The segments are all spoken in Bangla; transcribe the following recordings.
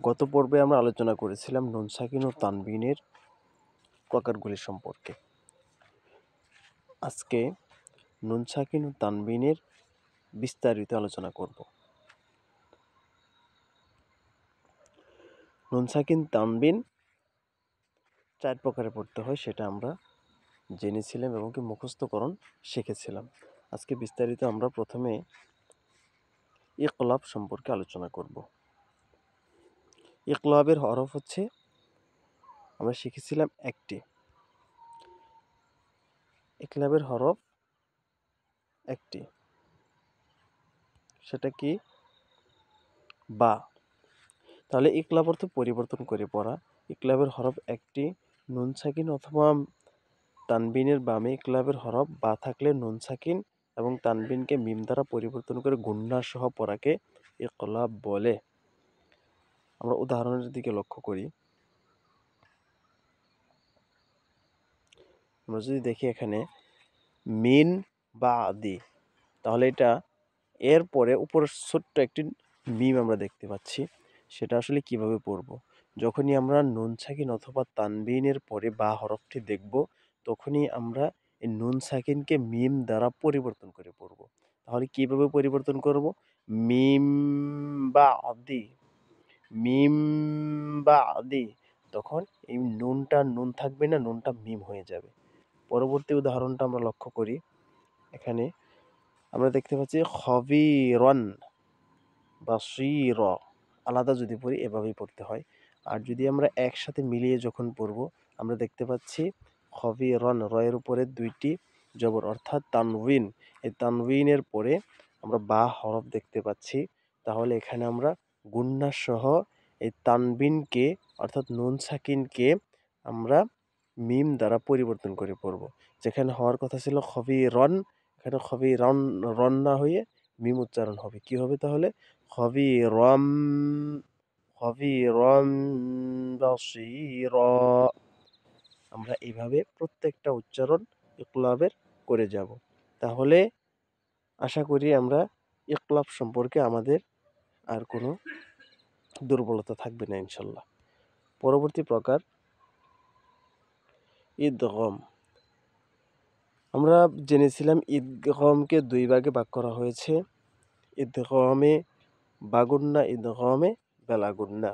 গত পর্বে আমরা আলোচনা করেছিলাম নুন সাকিন ও তানবিনের প্রকারগুলি সম্পর্কে। আজকে নুন সাকিন ও তানবিনের বিস্তারিত আলোচনা করব। নুন সাকিন তানবিন 4 প্রকারে পড়তে হয়, সেটা আমরা জেনেছিলাম এবং কি মুখস্থকরণ শিখেছিলাম। আজকে বিস্তারিত আমরা প্রথমে ইকলাব সম্পর্কে আলোচনা করব। ইকলাবের হরফ হচ্ছে, আমরা শিখেছিলাম একটি। ইকলাবের হরফ একটি, সেটা কি? বা। তাহলে ইকলাব অর্থ পরিবর্তন করে পড়া। ইকলাবের হরফ একটি। নুন সাকিন অথবা তানবিনের বামে ইকলাবের হরফ বা থাকলে নুন সাকিন এবং তানবিনকে মিম দ্বারা পরিবর্তন করে গুন্না সহ পড়াকে ইকলাব বলে। আমরা উদাহরণের দিকে লক্ষ্য করি। আমরা যদি দেখি এখানে মিন বা আদি, তাহলে এটা এর পরে উপর ছোট্ট একটি মিম আমরা দেখতে পাচ্ছি। সেটা আসলে কিভাবে পড়ব? যখনই আমরা নুন সাকিন অথবা তানবিনের পরে বা হরফটি দেখব, তখনই আমরা এই নুন সাকিনকে মিম দ্বারা পরিবর্তন করে পড়ব। তাহলে কিভাবে পরিবর্তন করব? মিম বা আদি, মিম বা আদি। তখন এই নুনটা নুন থাকবে না, নুনটা মিম হয়ে যাবে। পরবর্তী উদাহরণটা আমরা লক্ষ্য করি। এখানে আমরা দেখতে পাচ্ছি খবিরন বা সির, আলাদা যদি পড়ি এভাবেই পড়তে হয়। আর যদি আমরা একসাথে মিলিয়ে যখন পড়ব, আমরা দেখতে পাচ্ছি খবিরন, রয়ের উপরে 2টি জবর অর্থাৎ তানউইন। এই তানউইনের পরে আমরা বা হরফ দেখতে পাচ্ছি। তাহলে এখানে আমরা গুন্না সহ এই তানবিনকে অর্থাৎ নুন সাকিনকে আমরা মিম দ্বারা পরিবর্তন করে পড়ব। যেখানে হওয়ার কথা ছিল খবিরন, এখানে খবিরন, রন না হয়ে মিম উচ্চারণ হবে। কি হবে তাহলে? খবিরম, খবিরম বাসীরা। আমরা এইভাবে প্রত্যেকটা উচ্চারণ ইকলাবের করে যাব। তাহলে আশা করি আমরা ইকলাব সম্পর্কে আমাদের আর কোনো দুর্বলতা থাকবে না ইনশাল্লাহ। পরবর্তী প্রকার ইদগম। আমরা জেনেছিলাম ইদগমকে 2 ভাগে ভাগ করা হয়েছে। ইদগমে বাগুন্না, ইদগমে বেলাগুন্না।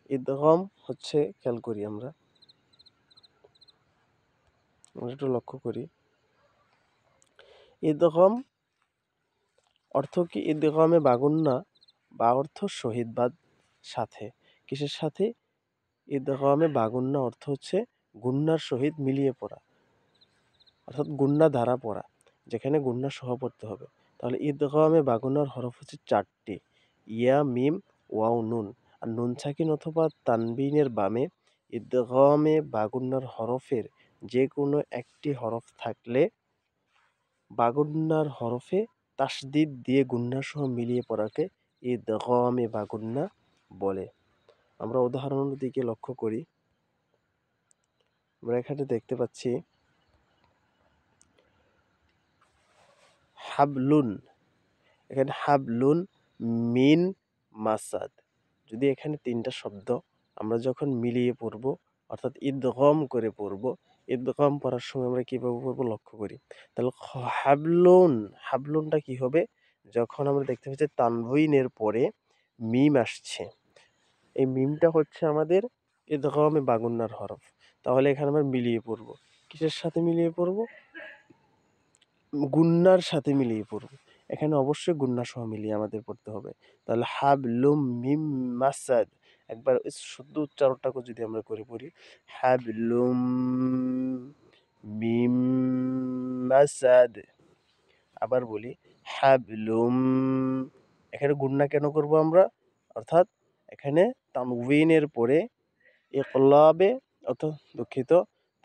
ইদগম হচ্ছে, খেয়াল করি আমরা একটু লক্ষ্য করি। ইদগম অর্থ কি? ইদগমে বাগুন্না বা অর্থ শহীদ বাদ সাথে। কিসের সাথে? ইদগমে বাগুন্না অর্থ হচ্ছে গুন্নার সহিত মিলিয়ে পড়া, অর্থাৎ গুন্না দ্বারা পড়া, যেখানে গুন্না সহ পড়তে হবে। তাহলে ইদগমে বাগুন্নার হরফ হচ্ছে 4টি: ইয়া, মিম, ওয়াও, নুন। আর নুন সাকিন অথবা তানবিনের বামে ইদগমে বাগুন্নার হরফের যে কোনো একটি হরফ থাকলে বাগুন্নার হরফে তাসদিদ দিয়ে গুন্না সহ মিলিয়ে পড়াকে ইদগমে বাগুন্না বলে। আমরা উদাহরণের দিকে লক্ষ্য করি। আমরা এখানে দেখতে পাচ্ছি হাবলুন, এখানে হাবলুন, মিন, মাসাদ। যদি এখানে 3টা শব্দ আমরা যখন মিলিয়ে পড়ব, অর্থাৎ ইদগম করে পড়ব, ইদগম পড়ার সময় আমরা কীভাবে পড়ব লক্ষ্য করি। তাহলে হাবলুন, হাবলুনটা কি হবে? যখন আমরা দেখতে পাচ্ছি তানউইনের পরে মিম আসছে, এই মিমটা হচ্ছে আমাদের ইদগমে বাগুন্নার হরফ। তাহলে এখানে আমরা মিলিয়ে পড়ব। কিসের সাথে মিলিয়ে পড়ব? গুন্নার সাথে মিলিয়ে পড়ব। এখানে অবশ্যই গুন্না সহ মিলিয়ে আমাদের পড়তে হবে। তাহলে হাবলুম মিম মাসাদ, একবার শুদ্ধ উচ্চারণটাকে যদি আমরা করে পড়ি, হাবলুম মিম মাসাদ। আবার বলি হাবলুম। এখানে গুন্না কেন করব আমরা? অর্থাৎ এখানে তানউইনের পরে ইকলাবে, অর্থাৎ দুঃখিত,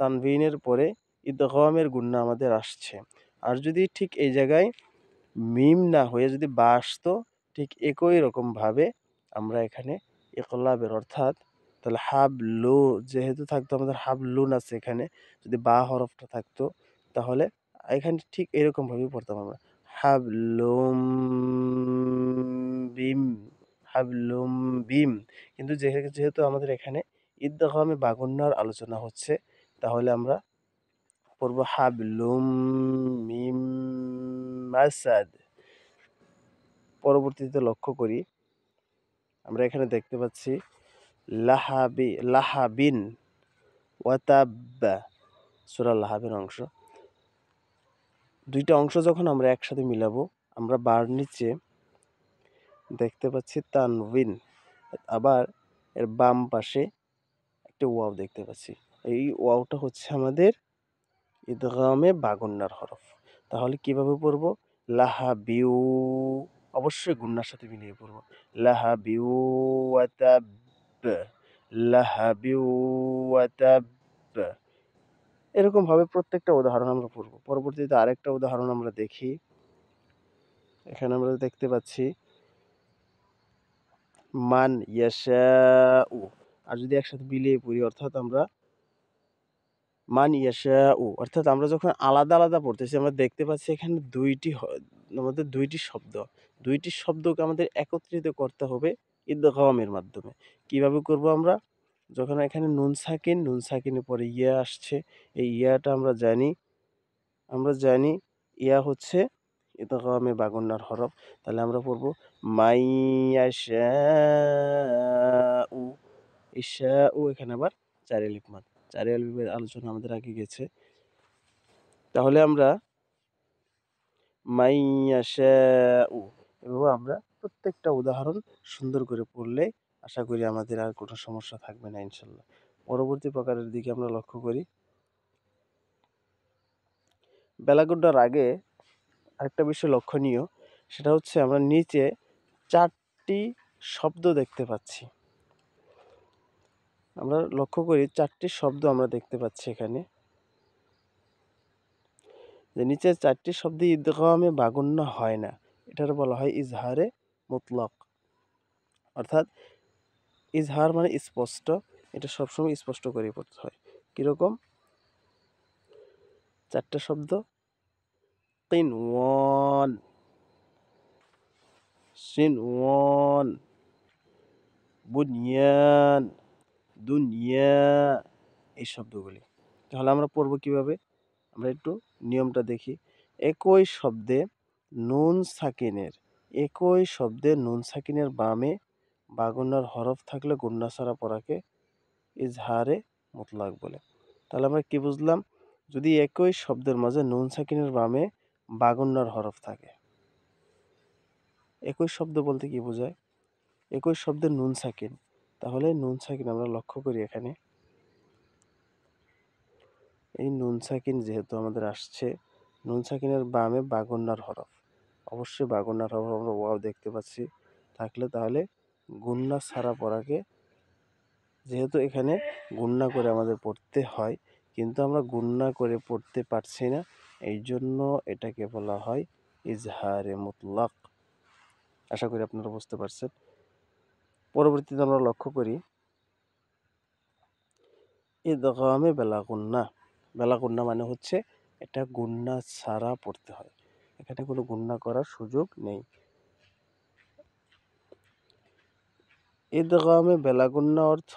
তানবিনের পরে ইদগমের গুন্না আমাদের আসছে। আর যদি ঠিক এই জায়গায় মিম না হয়ে যদি বা আসতো, ঠিক একই রকমভাবে আমরা এখানে ইকলাবের, অর্থাৎ তাহলে হাবলু যেহেতু থাকতো, আমাদের হাবলুন আছে এখানে, যদি বা হরফটা থাকতো তাহলে এখানে ঠিক এরকমভাবেই পড়তাম আমরা। হাবলুম বিম, হাবলুম বিম, কিন্তু যেহেতু আমাদের এখানে ইদগামে বাগুন্নার আলোচনা হচ্ছে, তাহলে আমরা পড়ব হাবলুম মিম মাসাদ। পরবর্তীতে লক্ষ্য করি, আমরা এখানে দেখতে পাচ্ছি লাহাবিন ওয়াতাব্বা, সূরা লাহাবের অংশ। দুইটা অংশ যখন আমরা একসাথে মিলাবো, আমরা বার নিচে দেখতে পাচ্ছি তানবিন, আবার এর বাম পাশে একটা ওয়াও দেখতে পাচ্ছি। এই ওয়াওটা হচ্ছে আমাদের ইদগামে বাগুন্নার হরফ। তাহলে কিভাবে পড়বো? লাহাবিউ, অবশ্যই গুন্নার সাথে মিলিয়ে পড়বো। লাহাবিউ ওয়াতাব, লাহাবিউ ওয়াতাব। এরকম ভাবে প্রত্যেকটা উদাহরণ আমরা পড়বো। পরবর্তীতে আরেকটা উদাহরণ আমরা দেখি। এখানে আমরা দেখতে পাচ্ছি মান ইয়াশাউ, আর যদি একসাথে মিলিয়ে পড়ি, অর্থাৎ আমরা মান ইয়াশাউ, অর্থাৎ আমরা যখন আলাদা আলাদা পড়তেছি, আমরা দেখতে পাচ্ছি এখানে আমাদের দুইটি শব্দকে আমাদের একত্রিত করতে হবে ইদগামের মাধ্যমে। কিভাবে করব আমরা? যখন এখানে নুন সাকিনের পরে ইয়া আসছে, এই ইয়াটা আমরা জানি ইয়া হচ্ছে ইদগামে বাগুন্নার হরফ। তাহলে আমরা পড়ব মাইয়াশাউ। ইশাউ, এখানে আবার ৪ এলিফ মাদ। ৪ এলিফের আলোচনা আমাদের আগে গেছে। তাহলে আমরা মাইয়াশাউ, এভাবে আমরা প্রত্যেকটা উদাহরণ সুন্দর করে পড়লে আশা করি আমাদের আর কোনো সমস্যা থাকবে না ইনশাল্লাহ। পরবর্তী প্রকারের দিকে আমরা লক্ষ্য করি। বেলাগুড্ডার আগে আরেকটা বিষয় লক্ষণীয়, সেটা হচ্ছে আমরা নিচে ৪টি শব্দ দেখতে পাচ্ছি। আমরা লক্ষ্য করি ৪টি শব্দ আমরা দেখতে পাচ্ছি এখানে, যে নিচের ৪টি শব্দে ইদগামে বাগুন্না হয় না। এটার বলা হয় ইজহারে মুতলাক, অর্থাৎ ইজহার মানে স্পষ্ট, এটা সবসময় স্পষ্ট করে পড়তে হয়। কিরকম? ৪টা শব্দ: কিনওয়ান, সিনওয়ান, বুনিয়ান, দুনিয়া, এই শব্দগুলি। তাহলে আমরা পড়ব কিভাবে? আমরা একটু নিয়মটা দেখি। একই শব্দে নুন সাকিনের বামে বাগুন্নার হরফ থাকলে গুন্না ছাড়া পড়াকে ইজহারে মুতলাক বলে। তাহলে আমরা কি বুঝলাম? যদি একই শব্দের মাঝে নুন সাকিনের বামে বাগুন্নার হরফ থাকে, একই শব্দ বলতে কি বোঝায়? একই শব্দের নুন সাকিন, তাহলে নুন সাকিন আমরা লক্ষ্য করি এখানে, এই নুন সাকিন যেহেতু আমাদের আসছে, নুন সাকিনের বামে বাগুন্নার হরফ, অবশ্যই বাগুন্নার হরফ আমরা ওয়াও দেখতে পাচ্ছি থাকলে, তাহলে গুন্না ছাড়া পড়াকে, যেহেতু এখানে গুন্না করে আমাদের পড়তে হয়, কিন্তু আমরা গুন্না করে পড়তে পারছি না, এই জন্য এটাকে বলা হয় ইজহারে মুতলাক। আশা করি আপনারা বুঝতে পারছেন। পরবর্তীতে আমরা লক্ষ্য করি ইদগামে বেলাগুন্না। বেলাগুন্না মানে হচ্ছে এটা গুন্না ছাড়া পড়তে হয়, এখানে কোনো গুন্না করার সুযোগ নেই। ইদগামে বেলাগুন্না অর্থ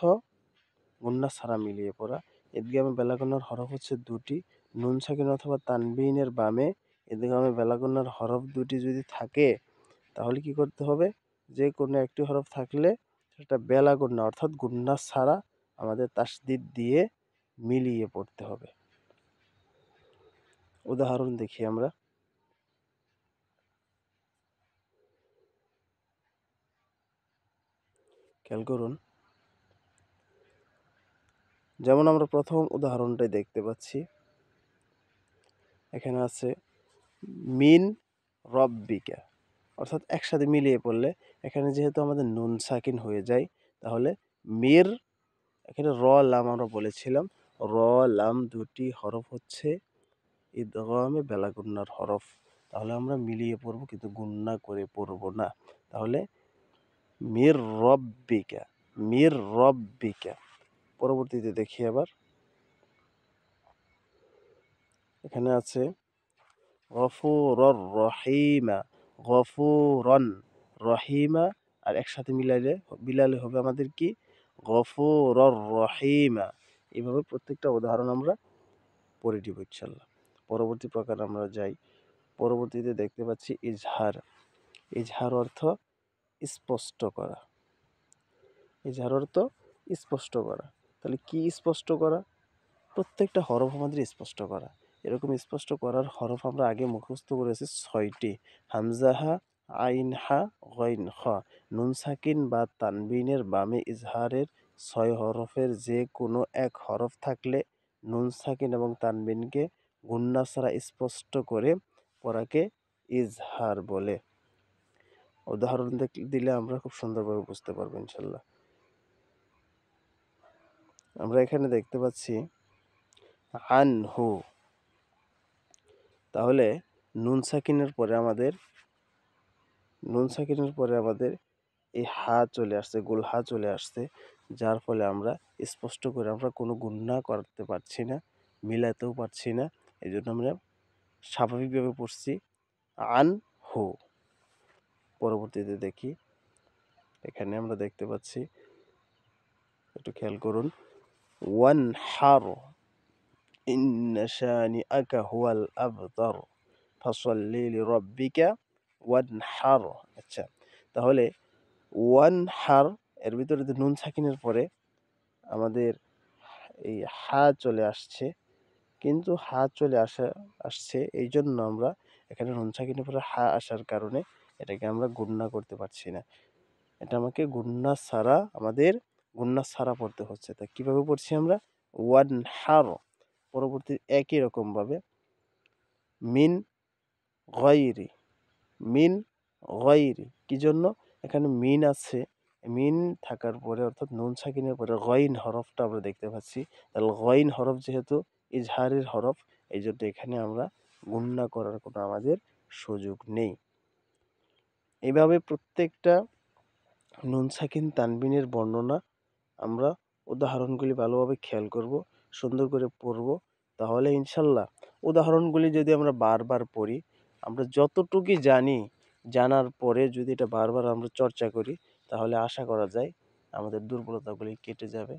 গুন্না ছাড়া মিলিয়ে পড়া। ইদগামে বেলাগুন্নার হরফ হচ্ছে দুটি, নুন সাকিন অথবা তানবিনের বামে ইদগামে বেলাগুন্নার হরফ দুটি যদি থাকে, তাহলে কি করতে হবে? যে কোনো একটি হরফ থাকলে সেটা বেলাগুন্না অর্থাৎ গুন্না ছাড়া আমাদের তাসদিদ দিয়ে মিলিয়ে পড়তে হবে। উদাহরণ দেখি আমরা। খেয়াল করুন, যেমন আমরা প্রথম উদাহরণটাই দেখতে পাচ্ছি, এখানে আছে মিন রব্বিকা, অর্থাৎ একসাথে মিলিয়ে পড়লে এখানে যেহেতু আমাদের নুন সাকিন হয়ে যায়, তাহলে মির, এখানে র লাম আমরা বলেছিলাম, র লাম দুটি হরফ হচ্ছে ইদগামে বেলাগুন্নার হরফ, তাহলে আমরা মিলিয়ে পড়ব কিন্তু গুন্না করে পড়ব না। তাহলে মির রব্বিকা, মির রব্বিকা। পরবর্তীতে দেখি আবার, এখানে আছে গফুরর রহিমা, গফুরন, রহিমা আর একসাথে মিলালে হবে আমাদের কি গফুরুর রহিমা। এইভাবে প্রত্যেকটা উদাহরণ আমরা পড়ে নিব ইনশাআল্লাহ। পরবর্তী প্রকার আমরা যাই। পরবর্তীতে দেখতে পাচ্ছি ইজহার। ইজহার অর্থ স্পষ্ট করা। ইজহার অর্থ স্পষ্ট করা। তাহলে কি স্পষ্ট করা? প্রত্যেকটা হরফ আমাদের স্পষ্ট করা। এরকম স্পষ্ট করার হরফ আমরা আগে মুখস্থ করেছি ৬টি। হামজা হা, আইন হা, গইন খ। নুন সাকিন বা তানবিনের বামে ইজহারের ৬ হরফের যে কোনো এক হরফ থাকলে নুন সাকিন এবং তানবিনকে গুন্না ছাড়া স্পষ্ট করে পড়াকে ইজহার বলে। উদাহরণ দিলে আমরা খুব সুন্দরভাবে বুঝতে পারবো ইনশাল্লাহ। আমরা এখানে দেখতে পাচ্ছি আনহু। তাহলে নুন সাকিনের পরে আমাদের এই হা চলে আসছে, গোল হা চলে আসছে, যার ফলে আমরা স্পষ্ট করে আমরা কোনো গুণনা করতে পারছি না, মিলাতেও পারছি না। এই জন্য আমরা স্বাভাবিকভাবে পড়ছি আনহু। পরবর্তীতে দেখি, এখানে আমরা দেখতে পাচ্ছি, একটু খেয়াল করুন, ওয়ানহার ইন্না শানিআকা হুয়াল আবতার ফাসাল্লি লিরাব্বিকা ওয়ানহার। আচ্ছা, তাহলে ওয়ানহার এর ভিতরে যে নুন সাকিনের পরে আমাদের এই হা চলে আসছে, কিন্তু হা চলে আসছে এই জন্য আমরা এখানে নুন সাকিনের পরে হা আসার কারণে এটাকে আমরা গুণনা করতে পারছি না। এটা আমাকে আমাদের গুণনা ছাড়া পড়তে হচ্ছে। তা কিভাবে পড়ছি আমরা? ওয়ানহার। পরবর্তী একই রকমভাবে মিন গয়রি। মিন গয়রি কি জন্য? এখানে মিন আছে, মিন থাকার পরে অর্থাৎ নুন সাকিনের পরে গইন হরফটা আমরা দেখতে পাচ্ছি। তাহলে গইন হরফ যেহেতু ইজহারের হরফ, এই জন্য এখানে আমরা গুণনা করার কোনো আমাদের সুযোগ নেই। এইভাবে প্রত্যেকটা নুন সাকিন তানবিনের বর্ণনা আমরা উদাহরণগুলি ভালোভাবে খেয়াল করব, সুন্দর করে পড়ব। তাহলে ইনশাল্লাহ উদাহরণগুলি যদি আমরা বারবার পড়ি, আমরা যতটুকুই জানি, জানার পরে যদি এটা বারবার আমরা চর্চা করি, তাহলে আশা করা যায় আমাদের দুর্বলতাগুলি কেটে যাবে।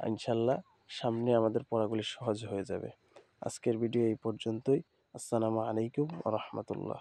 ইনশাল্লাহ সামনে আমাদের পড়াগুলি সহজ হয়ে যাবে। আজকের ভিডিও এই পর্যন্তই। আসসালামু আলাইকুম ওয়া রাহমাতুল্লাহ।